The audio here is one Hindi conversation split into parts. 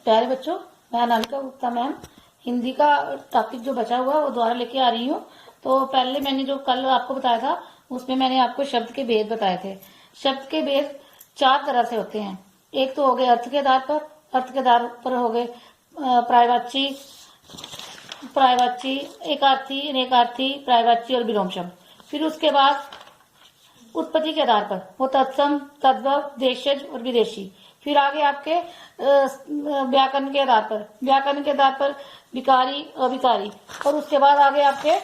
प्यारे बच्चों, मैं अनामिका गुप्ता मैम हिंदी का टॉपिक जो बचा हुआ है वो दोबारा लेके आ रही हूँ। तो पहले मैंने जो कल आपको बताया था उसमें मैंने आपको शब्द के भेद बताए थे। शब्द के भेद 4 तरह से होते हैं। एक तो हो गए अर्थ के आधार पर, अर्थ के आधार पर हो गए पर्यायवाची, एकार्थी, अनेकार्थी, पर्यायवाची और विलोम शब्द। फिर उसके बाद उत्पत्ति के आधार पर वो तत्सम, तद्भव, देशज और विदेशी। फिर आगे आपके व्याकरण के आधार पर, व्याकरण के आधार पर विकारी, अविकारी। और उसके बाद आगे आपके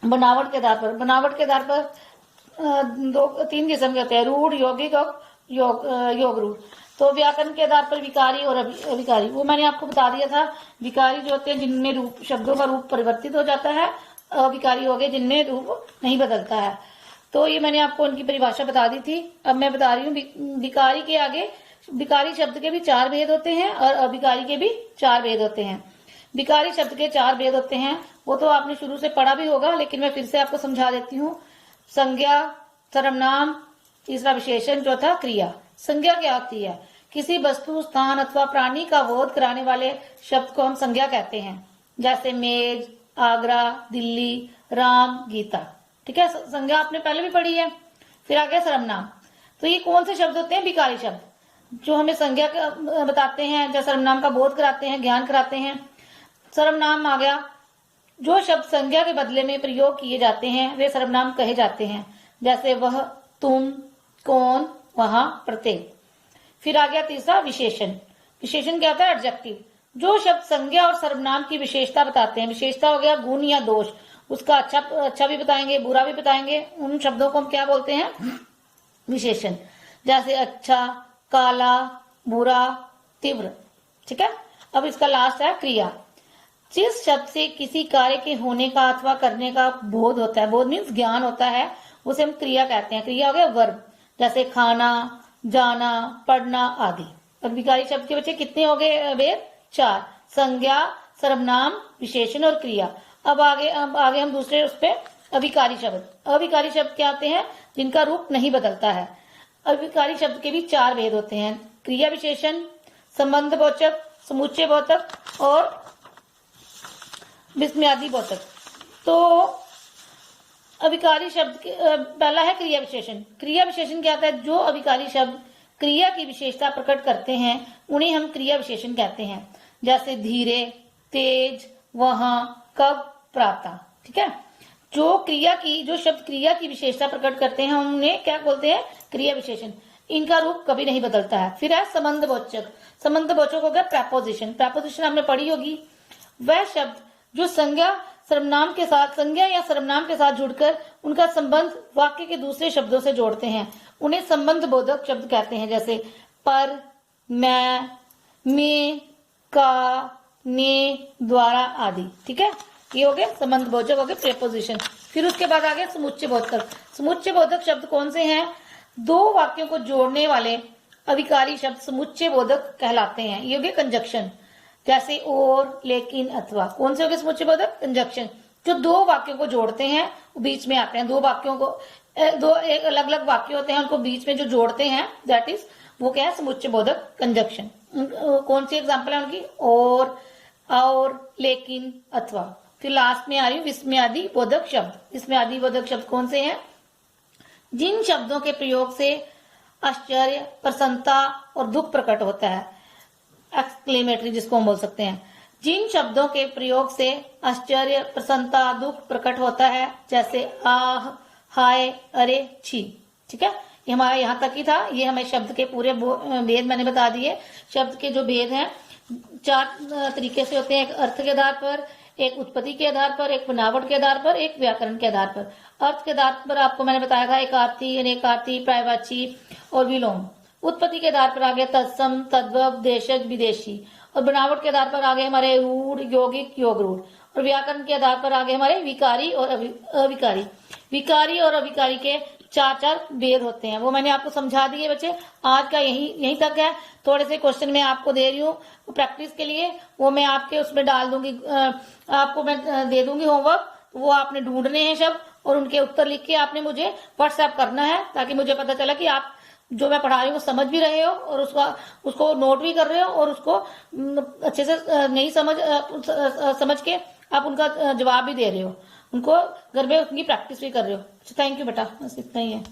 बनावट के आधार पर, बनावट के आधार पर 3 किस्म के होते हैं, रूढ़, यौगिक और योग रूढ़। तो व्याकरण के आधार पर विकारी और अविकारी, वो मैंने आपको बता दिया था। विकारी जो होते हैं जिनमें रूप, शब्दों का रूप परिवर्तित हो जाता है। अविकारी हो गए जिनमें रूप नहीं बदलता है। तो ये मैंने आपको उनकी परिभाषा बता दी थी। अब मैं बता रही हूँ विकारी के आगे, विकारी शब्द के भी 4 भेद होते हैं और अविकारी के भी 4 भेद होते हैं। विकारी शब्द के 4 भेद होते हैं, वो तो आपने शुरू से पढ़ा भी होगा, लेकिन मैं फिर से आपको समझा देती हूँ। संज्ञा, सर्वनाम, तीसरा विशेषण, चौथा क्रिया। संज्ञा क्या होती है? किसी वस्तु, स्थान अथवा प्राणी का बोध कराने वाले शब्द को हम संज्ञा कहते हैं। जैसे मेज, आगरा, दिल्ली, राम, गीता। ठीक है, संज्ञा आपने पहले भी पढ़ी है। फिर आ गया सर्वनाम। तो ये कौन से शब्द होते हैं? विकारी शब्द जो हमें संज्ञा बताते हैं, जैसे सर्वनाम का बोध कराते हैं, ज्ञान कराते हैं। सर्वनाम आ गया, जो शब्द संज्ञा के बदले में प्रयोग किए जाते हैं वे सर्वनाम कहे जाते हैं। जैसे वह, तुम, कौन, वहां, प्रत्येक। फिर आ गया तीसरा विशेषण। विशेषण क्या होता है? एडजेक्टिव, जो शब्द संज्ञा और सर्वनाम की विशेषता बताते हैं। विशेषता हो गया गुण या दोष, उसका अच्छा भी बताएंगे, बुरा भी बताएंगे। उन शब्दों को हम क्या बोलते हैं? विशेषण। जैसे अच्छा, काला, बुरा, तीव्र। ठीक है, अब इसका लास्ट है क्रिया। जिस शब्द से किसी कार्य के होने का अथवा करने का बोध होता है, बोध मीन्स ज्ञान होता है, उसे हम क्रिया कहते हैं। क्रिया हो गया वर्ब, जैसे खाना, जाना, पढ़ना आदि। और विकारी शब्द के बच्चे कितने हो गए भेद? 4, संज्ञा, सर्वनाम, विशेषण और क्रिया। अब आगे हम दूसरे उस पे अविकारी शब्द। अविकारी शब्द क्या होते हैं? जिनका रूप नहीं बदलता है। अविकारी शब्द के भी 4 भेद होते हैं, क्रिया विशेषण, संबंधवाचक, समुच्चय बोधक और विस्मयादि बोधक। तो अविकारी शब्द पहला है क्रिया विशेषण। क्रिया विशेषण क्या होता है? जो अविकारी शब्द क्रिया की विशेषता प्रकट करते हैं उन्हें हम क्रिया विशेषण कहते हैं। जैसे धीरे, तेज, वहां, कब, प्रातः। ठीक है, जो शब्द क्रिया की विशेषता प्रकट करते हैं उन्हें क्या बोलते हैं? क्रिया विशेषण। इनका रूप कभी नहीं बदलता है। फिर है संबंधवाचक। संबंधवाचक हो गया प्रेपोजिशन। प्रेपोजिशन आपने पढ़ी होगी, वह शब्द जो संज्ञा या सर्वनाम के साथ जुड़कर उनका संबंध वाक्य के दूसरे शब्दों से जोड़ते हैं, उन्हें संबंध बोधक शब्द कहते हैं। जैसे पर, मैं, में, का, ने, द्वारा आदि। ठीक है, ये हो गए संबंध बोधक, हो गए प्रेपोजिशन। फिर उसके बाद आ गया समुच्चय बोधक। समुच्चय बोधक शब्द कौन से हैं? 2 वाक्यों को जोड़ने वाले अविकारी शब्द समुच्चय बोधक कहलाते हैं। ये हो गए कंजक्शन। जैसे और, लेकिन, अथवा। कौन से हो गए समुच्चय बोधक? कंजक्शन। जो 2 वाक्यों को जोड़ते हैं वो बीच में आते हैं। 2 वाक्यों को, 2 एक अलग अलग वाक्य होते हैं, उनको बीच में जो जोड़ते हैं, दैट इज वो क्या है? समुच्चय बोधक कंजक्शन। कौन सी एग्जाम्पल है उनकी? और, लेकिन, अथवा। फिर लास्ट में आ रही है विस्मयादि बोधक शब्द। विस्मयादि बोधक शब्द कौन से हैं? जिन शब्दों के प्रयोग से आश्चर्य, प्रसन्नता और दुख प्रकट होता है, एक्सक्लेमेटरी जिसको हम बोल सकते हैं। जिन शब्दों के प्रयोग से आश्चर्य, प्रसन्नता, दुख प्रकट होता है, जैसे आह, हाय, अरे, छी। ठीक है, ये हमारा यहाँ तक ही था। ये हमें शब्द के पूरे भेद मैंने बता दिए। शब्द के जो भेद हैं 4 तरीके से होते हैं। एक अर्थ के आधार पर, एक उत्पत्ति के आधार पर, एक बनावट के आधार पर, एक व्याकरण के आधार पर। अर्थ के आधार पर आपको मैंने बताया था एकार्थी, अनेकार्थी, पर्यायवाची और विलोम। उत्पत्ति के आधार पर आगे तत्सम, तद्भव, देशज, विदेशी। और बनावट के आधार पर आगे हमारे रूढ़, यौगिक, योग रूढ़। और व्याकरण के आधार पर आगे हमारे विकारी और अविकारी। विकारी और अविकारी के 4 भेद होते हैं, वो मैंने आपको समझा दिए बच्चे। आज का यहीं तक है। थोड़े से क्वेश्चन मैं आपको दे रही हूँ प्रैक्टिस के लिए, वो मैं आपके उसमें डाल दूंगी, आपको मैं दे दूंगी होमवर्क। वो आपने ढूंढने हैं शब्द और उनके उत्तर लिख के आपने मुझे व्हाट्सएप करना है, ताकि मुझे पता चला कि आप जो मैं पढ़ा रही हूँ वो समझ भी रहे हो और उसको नोट भी कर रहे हो और उसको अच्छे से नहीं समझ के आप उनका जवाब भी दे रहे हो, उनको घर में उनकी प्रैक्टिस भी कर रहे हो। अच्छा, थैंक यू बेटा, बस इतना ही है।